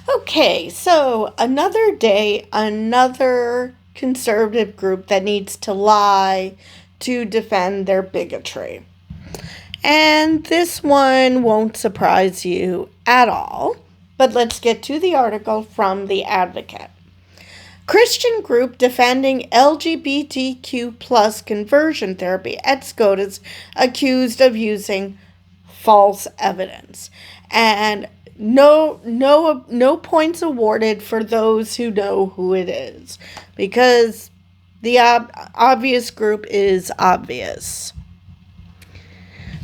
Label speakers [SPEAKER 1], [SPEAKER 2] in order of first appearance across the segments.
[SPEAKER 1] Okay, so another day, another conservative group that needs to lie to defend their bigotry. And this one won't surprise you at all. But let's get to the article from The Advocate. Christian group defending LGBTQ plus conversion therapy at SCOTUS accused of using false evidence. And no points awarded for those who know who it is, because the obvious group is obvious.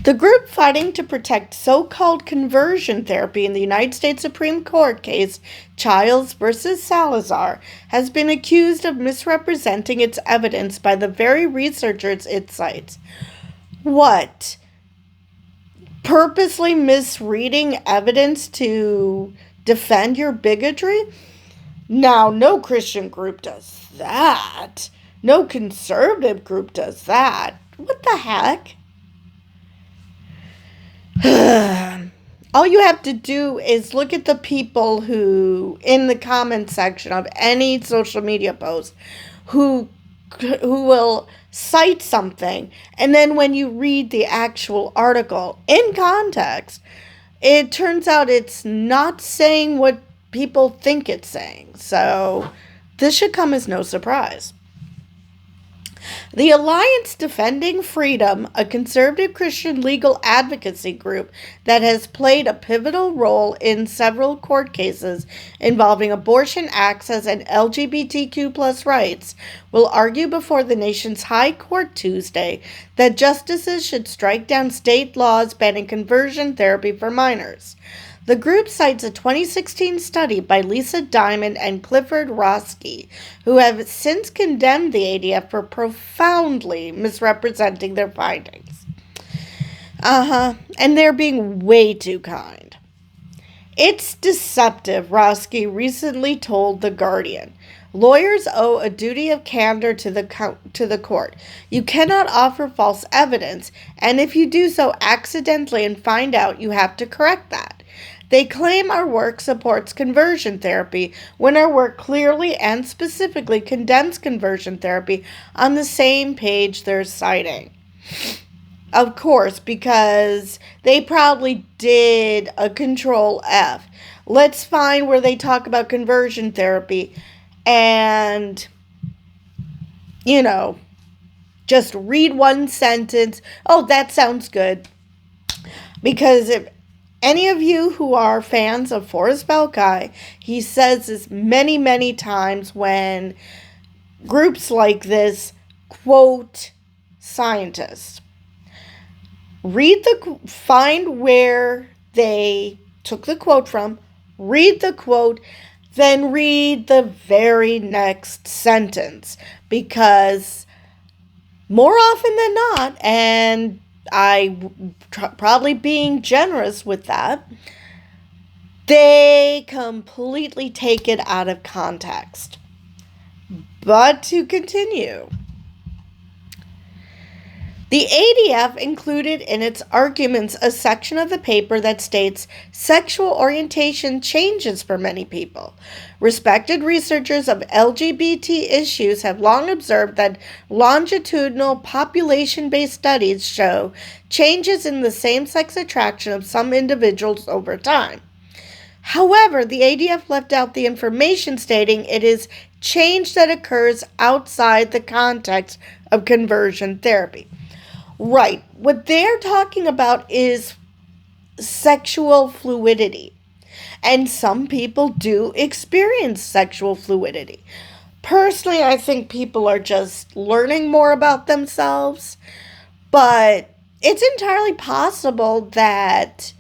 [SPEAKER 1] The group fighting to protect so-called conversion therapy in the United States Supreme Court case Childs versus Salazar has been accused of misrepresenting its evidence by the very researchers it cites. What? Purposely misreading evidence to defend your bigotry? Now, no Christian group does that. No conservative group does that. What the heck? All you have to do is look at the people who, in the comment section of any social media post, who will cite something, and then when you read the actual article in context, it turns out it's not saying what people think it's saying. So this should come as no surprise. The Alliance Defending Freedom, a conservative Christian legal advocacy group that has played a pivotal role in several court cases involving abortion access and LGBTQ plus rights, will argue before the nation's High Court Tuesday that justices should strike down state laws banning conversion therapy for minors. The group cites a 2016 study by Lisa Diamond and Clifford Roski, who have since condemned the ADF for profoundly misrepresenting their findings. And they're being way too kind. It's deceptive, Roski recently told The Guardian. Lawyers owe a duty of candor to the court. You cannot offer false evidence, and if you do so accidentally and find out, you have to correct that. They claim our work supports conversion therapy when our work clearly and specifically condemns conversion therapy on the same page they're citing. Of course, because they probably did a Control F. Let's find where they talk about conversion therapy and, just read one sentence. Oh, that sounds good. Because if any of you who are fans of Forrest Belkai, he says this many, many times when groups like this quote scientists. Find where they took the quote from, read the quote, then read the very next sentence. Because more often than not, and probably being generous with that, they completely take it out of context. But to continue, the ADF included in its arguments a section of the paper that states sexual orientation changes for many people. Respected researchers of LGBT issues have long observed that longitudinal population-based studies show changes in the same-sex attraction of some individuals over time. However, the ADF left out the information stating it is change that occurs outside the context of conversion therapy. Right. What they're talking about is sexual fluidity. And some people do experience sexual fluidity. Personally, I think people are just learning more about themselves. But it's entirely possible that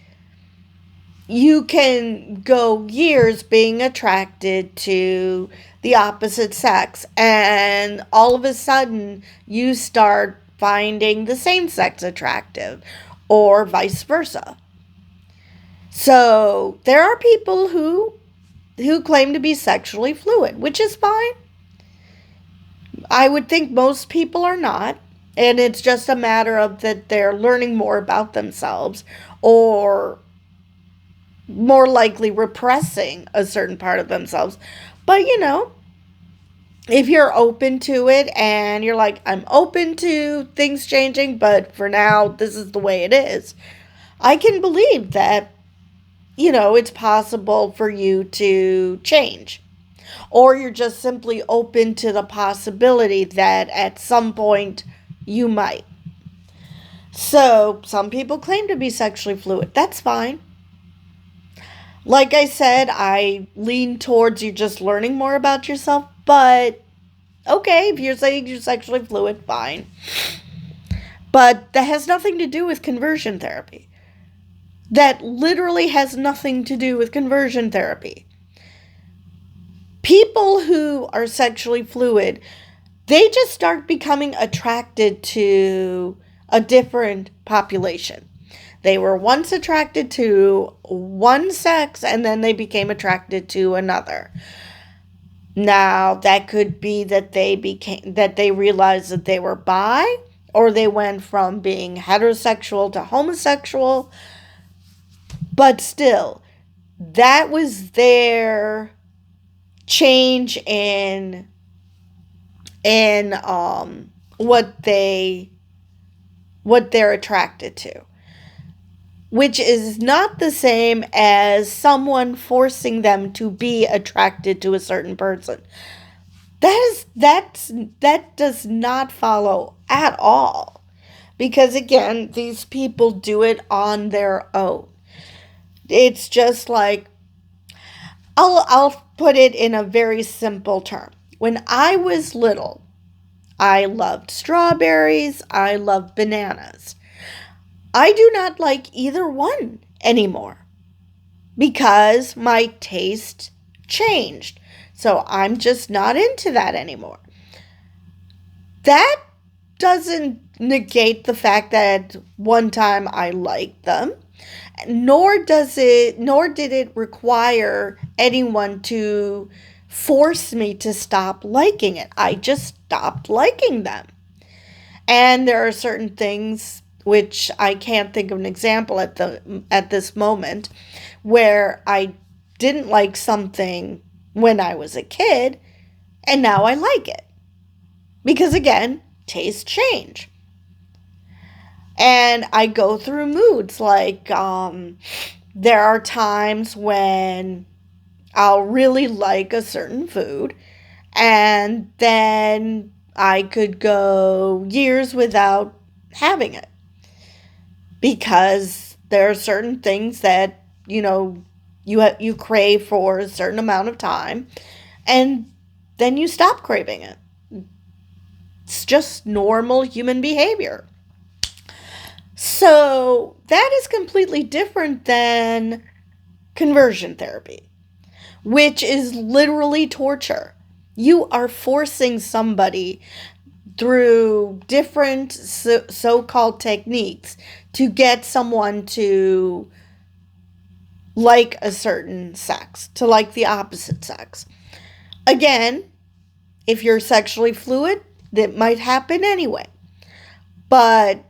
[SPEAKER 1] you can go years being attracted to the opposite sex, and all of a sudden you start finding the same sex attractive, or vice versa. So there are people who claim to be sexually fluid, which is fine. I would think most people are not, and it's just a matter of that they're learning more about themselves, or more likely repressing a certain part of themselves. But, if you're open to it and you're like, I'm open to things changing, but for now, this is the way it is, I can believe that, it's possible for you to change. Or you're just simply open to the possibility that at some point you might. So, some people claim to be sexually fluid. That's fine. Like I said, I lean towards you just learning more about yourself, but okay, if you're saying you're sexually fluid, fine. But that has nothing to do with conversion therapy. That literally has nothing to do with conversion therapy. People who are sexually fluid, they just start becoming attracted to a different population. They were once attracted to one sex and then they became attracted to another. Now, that could be that they realized that they were bi, or they went from being heterosexual to homosexual. But still, that was their change in what they're attracted to, which is not the same as someone forcing them to be attracted to a certain person. That does not follow at all, because again, these people do it on their own. It's just like, I'll put it in a very simple term. When I was little, I loved strawberries, I loved bananas. I do not like either one anymore because my taste changed. So I'm just not into that anymore. That doesn't negate the fact that one time I liked them, nor did it require anyone to force me to stop liking it. I just stopped liking them. And there are certain things, which I can't think of an example at this moment, where I didn't like something when I was a kid, and now I like it. Because again, tastes change. And I go through moods, like there are times when I'll really like a certain food, and then I could go years without having it. Because there are certain things that, you crave for a certain amount of time, and then you stop craving it. It's just normal human behavior. So that is completely different than conversion therapy, which is literally torture. You are forcing somebody through different so-called techniques to get someone to like a certain sex, to like the opposite sex. Again, if you're sexually fluid, that might happen anyway. But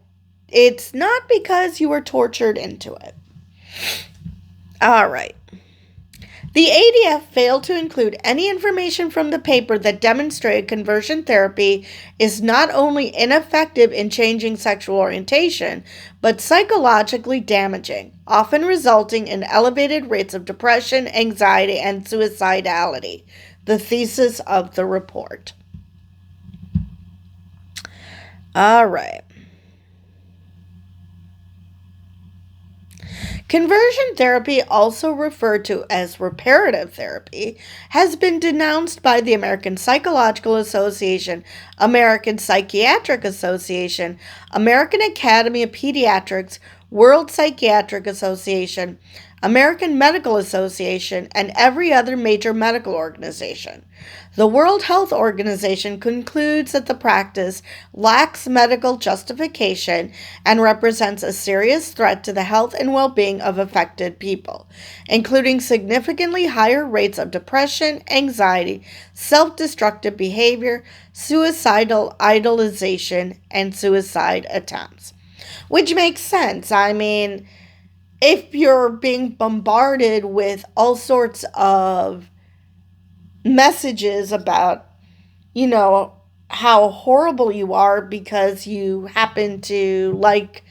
[SPEAKER 1] it's not because you were tortured into it. All right. The ADF failed to include any information from the paper that demonstrated conversion therapy is not only ineffective in changing sexual orientation, but psychologically damaging, often resulting in elevated rates of depression, anxiety, and suicidality. The thesis of the report. All right. Conversion therapy, also referred to as reparative therapy, has been denounced by the American Psychological Association, American Psychiatric Association, American Academy of Pediatrics, World Psychiatric Association, American Medical Association, and every other major medical organization. The World Health Organization concludes that the practice lacks medical justification and represents a serious threat to the health and well-being of affected people, including significantly higher rates of depression, anxiety, self-destructive behavior, suicidal idealization, and suicide attempts. Which makes sense. I mean, if you're being bombarded with all sorts of messages about, how horrible you are because you happen to like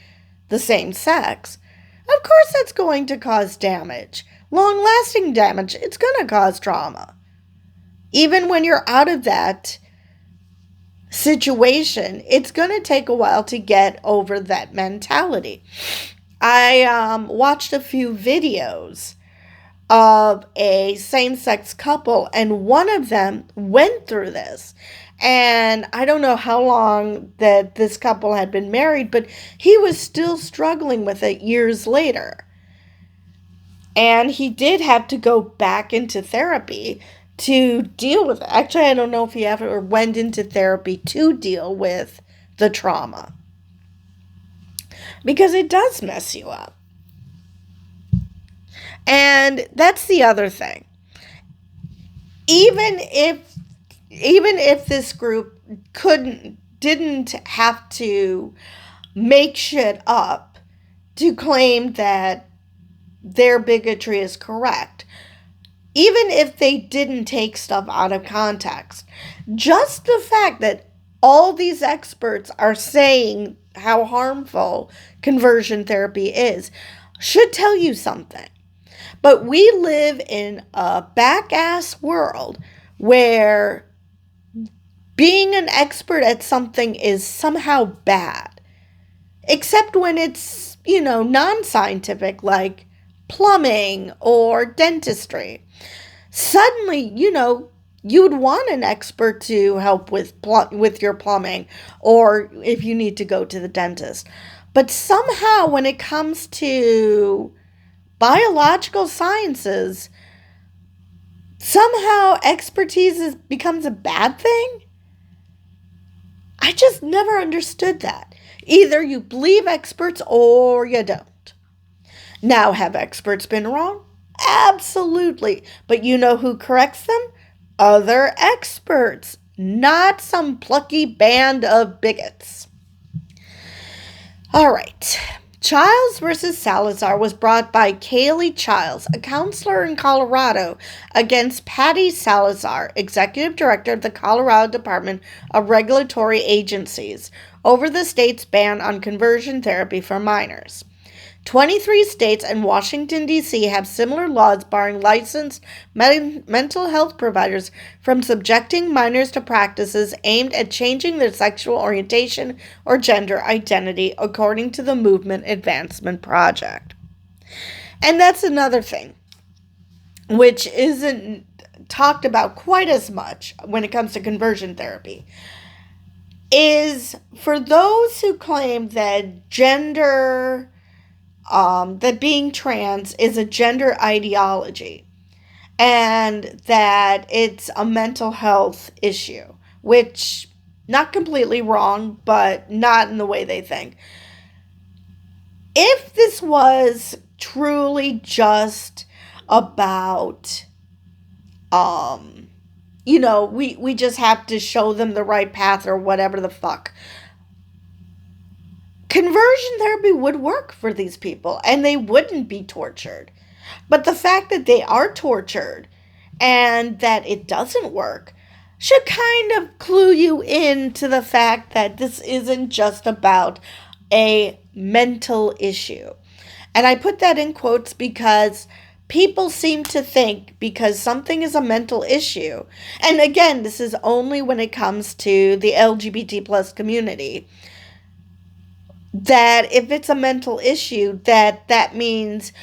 [SPEAKER 1] the same sex, of course that's going to cause damage. Long lasting damage. It's going to cause trauma. Even when you're out of that situation, it's going to take a while to get over that mentality. I watched a few videos of a same-sex couple, and one of them went through this. And I don't know how long that this couple had been married, but he was still struggling with it years later. And he did have to go back into therapy to deal with it. Actually, I don't know if he ever went into therapy to deal with the trauma, because it does mess you up. And that's the other thing. Even if this group didn't have to make shit up to claim that their bigotry is correct, even if they didn't take stuff out of context, just the fact that all these experts are saying how harmful conversion therapy is should tell you something. But we live in a back-ass world where being an expert at something is somehow bad. Except when it's, non-scientific, like plumbing or dentistry. Suddenly, you'd want an expert to help with your plumbing, or if you need to go to the dentist. But somehow when it comes to biological sciences, somehow expertise becomes a bad thing? I just never understood that. Either you believe experts or you don't. Now, have experts been wrong? Absolutely. But you know who corrects them? Other experts, not some plucky band of bigots. All right. Childs versus Salazar was brought by Kaylee Childs, a counselor in Colorado, against Patty Salazar, executive director of the Colorado Department of Regulatory Agencies, over the state's ban on conversion therapy for minors. 23 states and Washington, D.C. have similar laws barring licensed mental health providers from subjecting minors to practices aimed at changing their sexual orientation or gender identity, according to the Movement Advancement Project. And that's another thing, which isn't talked about quite as much when it comes to conversion therapy, is for those who claim that that being trans is a gender ideology and that it's a mental health issue, which, not completely wrong, but not in the way they think. If this was truly just about, we just have to show them the right path or whatever the fuck, conversion therapy would work for these people and they wouldn't be tortured. But the fact that they are tortured and that it doesn't work should kind of clue you into the fact that this isn't just about a mental issue. And I put that in quotes because people seem to think because something is a mental issue, and again, this is only when it comes to the LGBT plus community, that if it's a mental issue, that means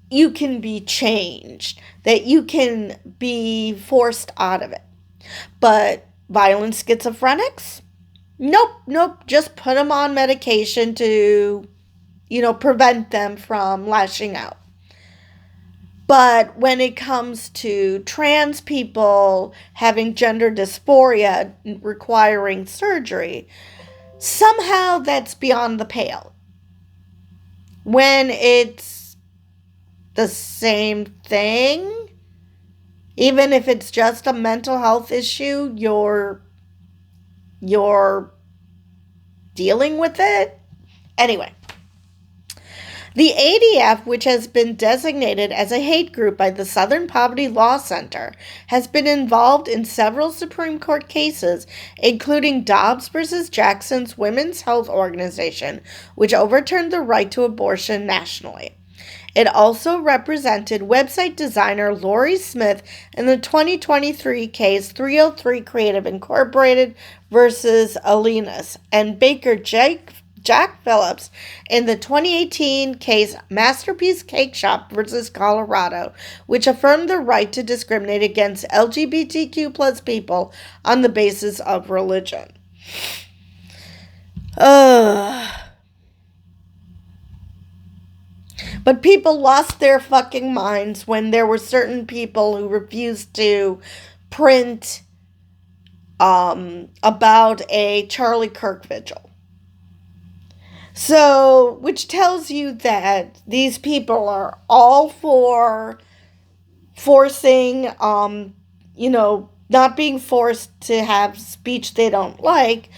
[SPEAKER 1] you can be changed, that you can be forced out of it. But violent schizophrenics? Nope. Just put them on medication to, prevent them from lashing out. But when it comes to trans people having gender dysphoria requiring surgery, somehow that's beyond the pale. When it's the same thing, even if it's just a mental health issue, you're dealing with it. Anyway, The ADF, which has been designated as a hate group by the Southern Poverty Law Center, has been involved in several Supreme Court cases, including Dobbs versus Jackson's Women's Health Organization, which overturned the right to abortion nationally. It also represented website designer Lori Smith in the 2023 case 303 Creative Incorporated versus Alinas, and Baker Jack Phillips in the 2018 case Masterpiece Cake Shop versus Colorado, which affirmed the right to discriminate against LGBTQ plus people on the basis of religion. But people lost their fucking minds when there were certain people who refused to print about a Charlie Kirk vigil. So, which tells you that these people are all for forcing, not being forced to have speech they don't like,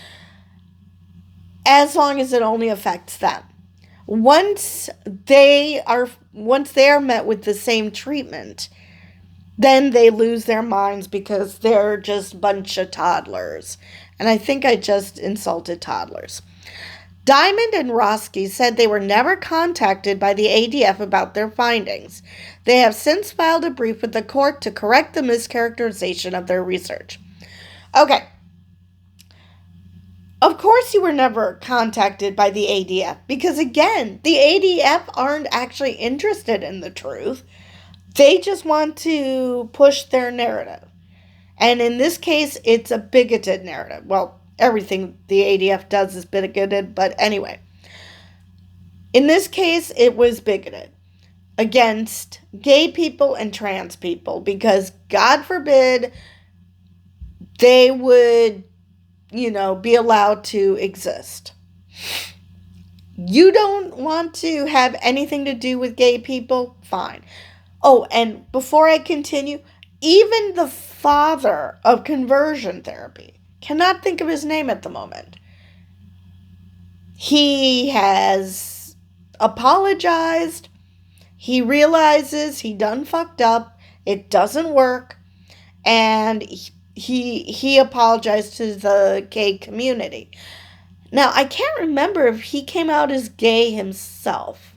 [SPEAKER 1] as long as it only affects them. Once they are met with the same treatment, then they lose their minds because they're just a bunch of toddlers. And I think I just insulted toddlers. Diamond and Roski said they were never contacted by the ADF about their findings. They have since filed a brief with the court to correct the mischaracterization of their research. Okay. Of course you were never contacted by the ADF because, again, the ADF aren't actually interested in the truth. They just want to push their narrative. And in this case, it's a bigoted narrative. Well, everything the ADF does is bigoted, but anyway. In this case, it was bigoted against gay people and trans people because, God forbid, they would, be allowed to exist. You don't want to have anything to do with gay people? Fine. Oh, and before I continue, even the father of conversion therapy, cannot think of his name at the moment. He has apologized. He realizes he done fucked up. It doesn't work. And he apologized to the gay community. Now, I can't remember if he came out as gay himself.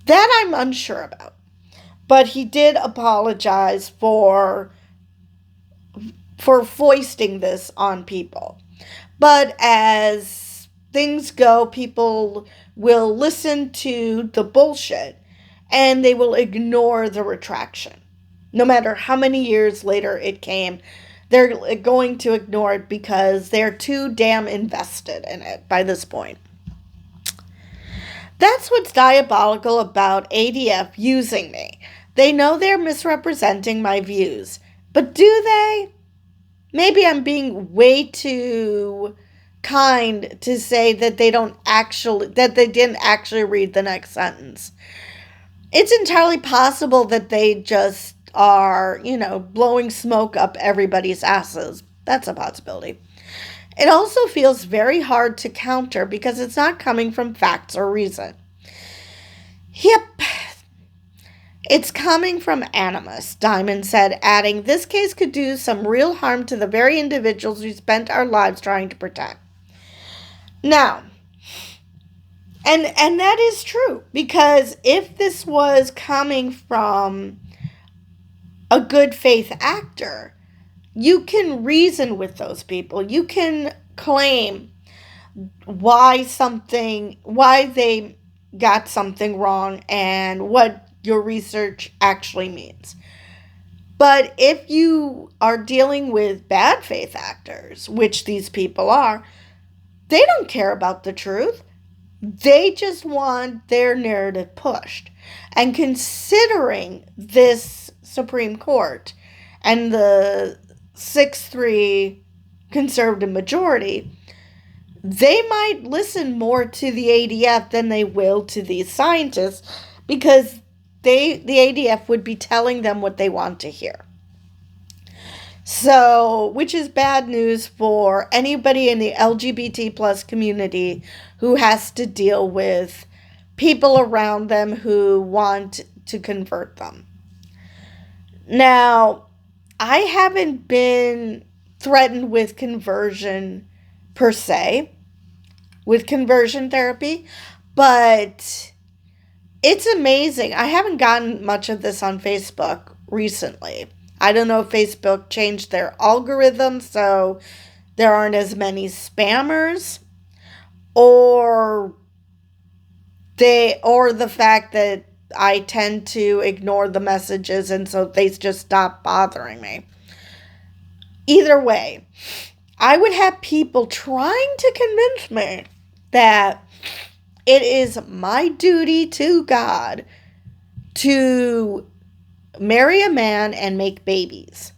[SPEAKER 1] That I'm unsure about. But he did apologize for foisting this on people. But as things go, people will listen to the bullshit and they will ignore the retraction. No matter how many years later it came, they're going to ignore it because they're too damn invested in it by this point. That's what's diabolical about ADF using me. They know they're misrepresenting my views. But do they? Maybe I'm being way too kind to say that they didn't actually read the next sentence. It's entirely possible that they just are, blowing smoke up everybody's asses. That's a possibility. It also feels very hard to counter because it's not coming from facts or reason. Yep. It's coming from animus, Diamond said, adding, this case could do some real harm to the very individuals we spent our lives trying to protect. Now, and that is true, because if this was coming from a good faith actor, you can reason with those people. You can claim why they got something wrong and what your research actually means. But if you are dealing with bad faith actors, which these people are, they don't care about the truth. They just want their narrative pushed. And considering this Supreme Court and the 6-3 conservative majority, they might listen more to the ADF than they will to these scientists because the ADF would be telling them what they want to hear. So, which is bad news for anybody in the LGBT plus community who has to deal with people around them who want to convert them. Now, I haven't been threatened with conversion per se, with conversion therapy, but it's amazing. I haven't gotten much of this on Facebook recently. I don't know if Facebook changed their algorithm so there aren't as many spammers, or the fact that I tend to ignore the messages and so they just stop bothering me. Either way, I would have people trying to convince me that it is my duty to God to marry a man and make babies.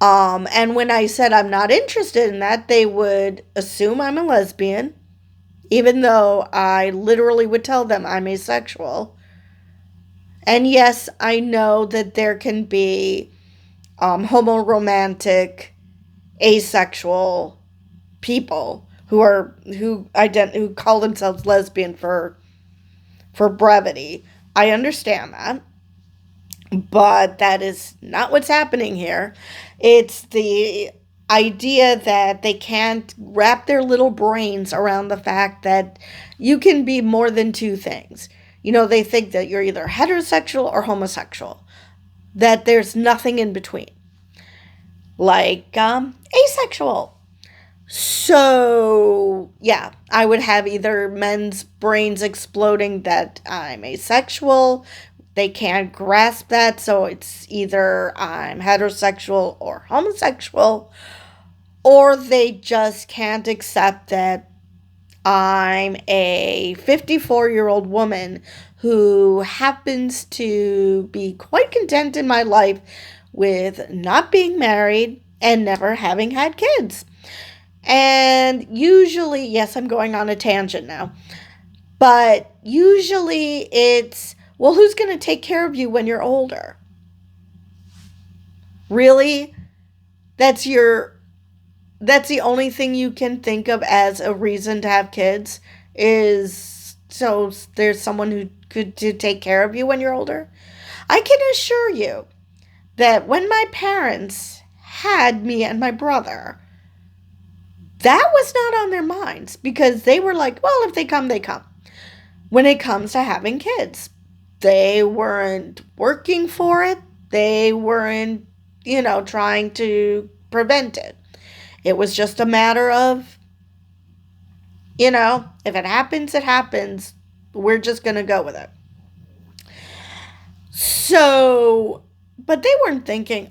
[SPEAKER 1] And when I said I'm not interested in that, they would assume I'm a lesbian, even though I literally would tell them I'm asexual. And yes, I know that there can be homoromantic, asexual people who call themselves lesbian for brevity. I understand that. But that is not what's happening here. It's the idea that they can't wrap their little brains around the fact that you can be more than two things. They think that you're either heterosexual or homosexual, that there's nothing in between, like asexual. So, yeah, I would have either men's brains exploding that I'm asexual. They can't grasp that, so it's either I'm heterosexual or homosexual, or they just can't accept that I'm a 54-year-old woman who happens to be quite content in my life with not being married and never having had kids. And usually, yes, I'm going on a tangent now, but usually it's, well, who's going to take care of you when you're older? Really? That's the only thing you can think of as a reason to have kids, is so there's someone who could to take care of you when you're older? I can assure you that when my parents had me and my brother, that was not on their minds, because they were like, well, if they come, they come. When it comes to having kids, they weren't working for it. They weren't, trying to prevent it. It was just a matter of, if it happens, it happens. We're just going to go with it. So, but they weren't thinking,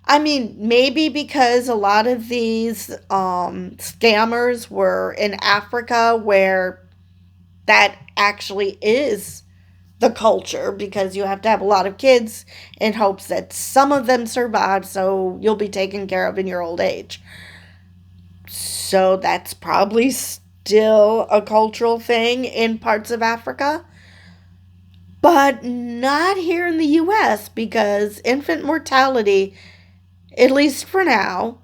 [SPEAKER 1] maybe because a lot of these scammers were in Africa, where that actually is the culture, because you have to have a lot of kids in hopes that some of them survive so you'll be taken care of in your old age. So that's probably still a cultural thing in parts of Africa, but not here in the US, because infant mortality, at least for now,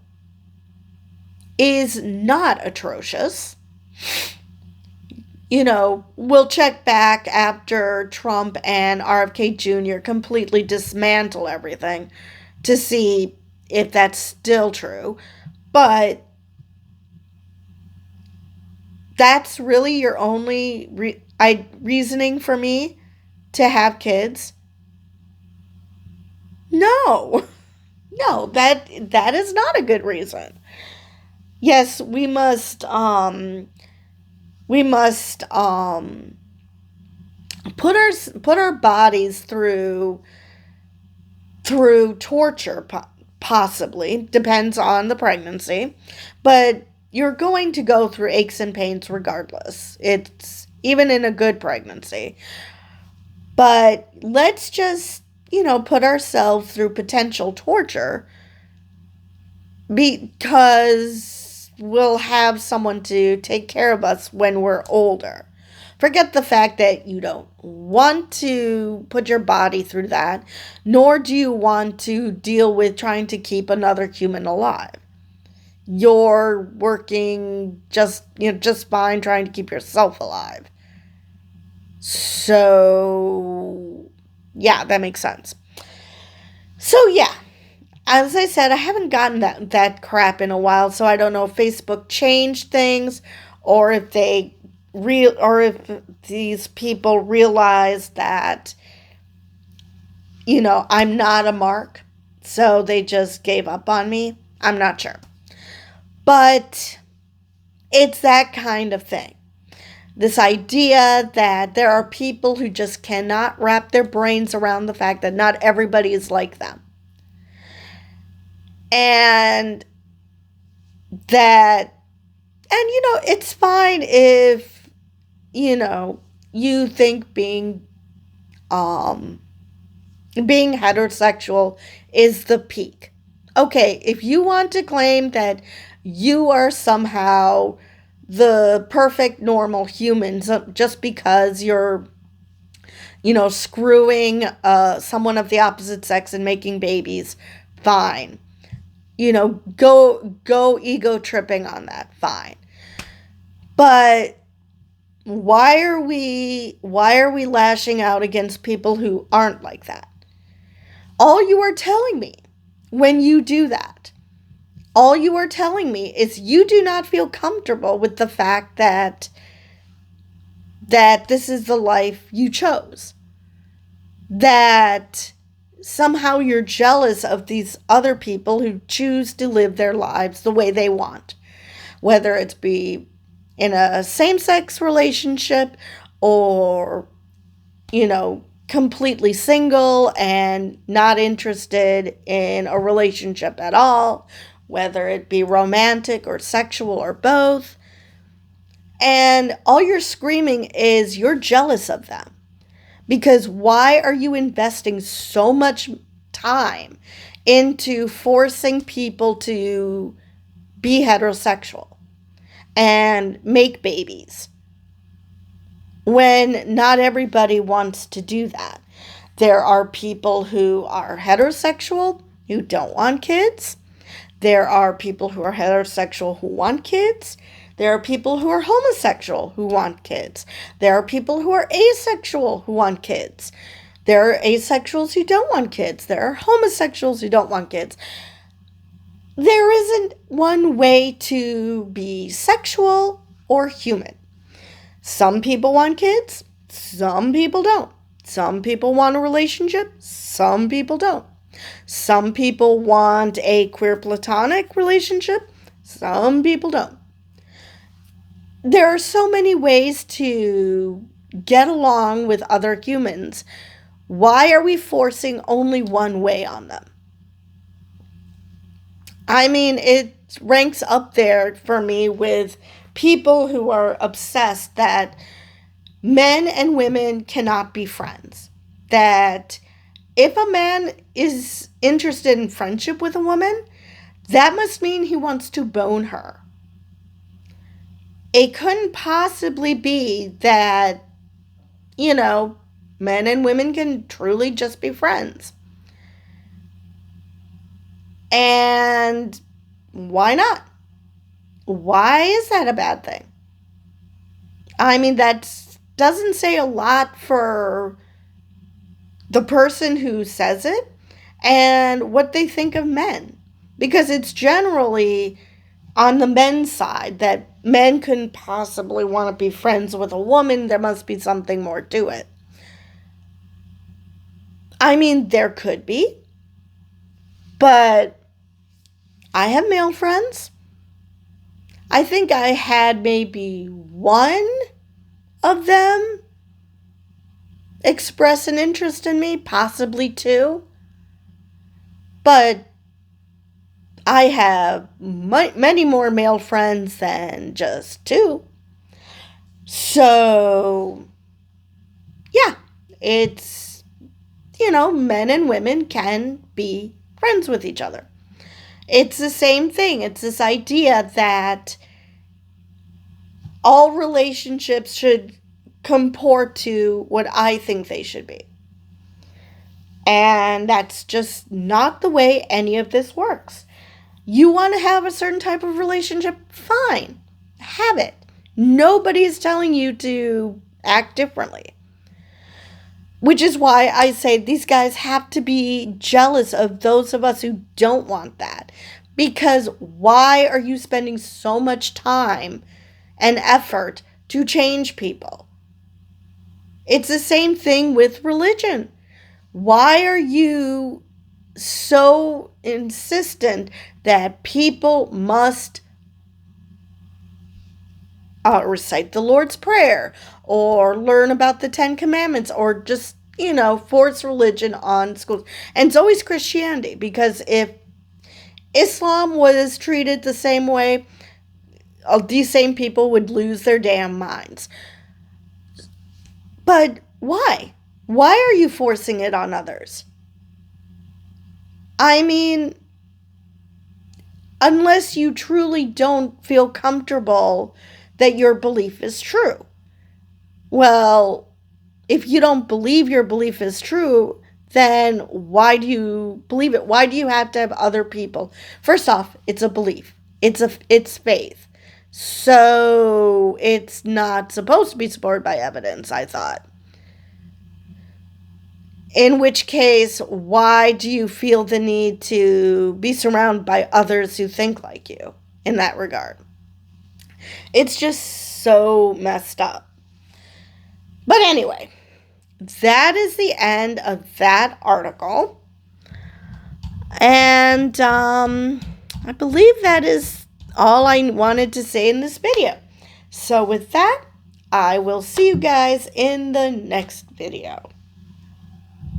[SPEAKER 1] is not atrocious. We'll check back after Trump and RFK Jr. completely dismantle everything to see if that's still true. But that's really your only reasoning for me to have kids? No, that is not a good reason. Yes, we must put our bodies through torture, possibly, depends on the pregnancy, but you're going to go through aches and pains regardless. It's even in a good pregnancy. But let's just, put ourselves through potential torture, because we'll have someone to take care of us when we're older. Forget the fact that you don't want to put your body through that, nor do you want to deal with trying to keep another human alive. you're working just fine trying to keep yourself alive. So, yeah, that makes sense. So, yeah, as I said, I haven't gotten that crap in a while, so I don't know if Facebook changed things or if if these people realize that I'm not a mark, so they just gave up on me. I'm not sure. But it's that kind of thing. This idea that there are people who just cannot wrap their brains around the fact that not everybody is like them. And it's fine if, you think being heterosexual is the peak. Okay, if you want to claim that you are somehow the perfect normal human just because you're, screwing someone of the opposite sex and making babies, fine. Go ego tripping on that, fine. But why are we lashing out against people who aren't like that? All you are telling me when you do that, all you are telling me is you do not feel comfortable with the fact that this is the life you chose. That somehow you're jealous of these other people who choose to live their lives the way they want. Whether it's be in a same-sex relationship or, completely single and not interested in a relationship at all, whether it be romantic or sexual or both. And all you're screaming is you're jealous of them. Because why are you investing so much time into forcing people to be heterosexual and make babies when not everybody wants to do that? There are people who are heterosexual who don't want kids. There are people who are heterosexual who want kids. There are people who are homosexual who want kids. There are people who are asexual who want kids. There are asexuals who don't want kids. There are homosexuals who don't want kids. There isn't one way to be sexual or human. Some people want kids. Some people don't. Some people want a relationship. Some people don't. Some people want a queer platonic relationship. Some people don't. There are so many ways to get along with other humans. Why are we forcing only one way on them? I mean, it ranks up there for me with people who are obsessed that men and women cannot be friends. That if a man is interested in friendship with a woman, that must mean he wants to bone her. It couldn't possibly be that, men and women can truly just be friends. And why not? Why is that a bad thing? I mean, that doesn't say a lot for the person who says it and what they think of men. Because it's generally on the men's side that men couldn't possibly want to be friends with a woman. There must be something more to it. I mean, there could be. But I have male friends. I think I had maybe one of them express an interest in me, possibly two. But I have many more male friends than just two. So, yeah, it's, men and women can be friends with each other. It's the same thing. It's this idea that all relationships should comport to what I think they should be. And that's just not the way any of this works. You want to have a certain type of relationship? Fine. Have it. Nobody is telling you to act differently. Which is why I say these guys have to be jealous of those of us who don't want that. Because why are you spending so much time and effort to change people? It's the same thing with religion. Why are you so insistent that people must recite the Lord's Prayer or learn about the Ten Commandments or just, force religion on schools? And it's always Christianity, because if Islam was treated the same way, these same people would lose their damn minds. But why? Why are you forcing it on others? I mean, unless you truly don't feel comfortable that your belief is true. Well, if you don't believe your belief is true, then why do you believe it? Why do you have to have other people? First off, it's a belief. It's faith. So it's not supposed to be supported by evidence, I thought. In which case, why do you feel the need to be surrounded by others who think like you in that regard? It's just so messed up. But anyway, that is the end of that article. And I believe that is all I wanted to say in this video. So with that, I will see you guys in the next video.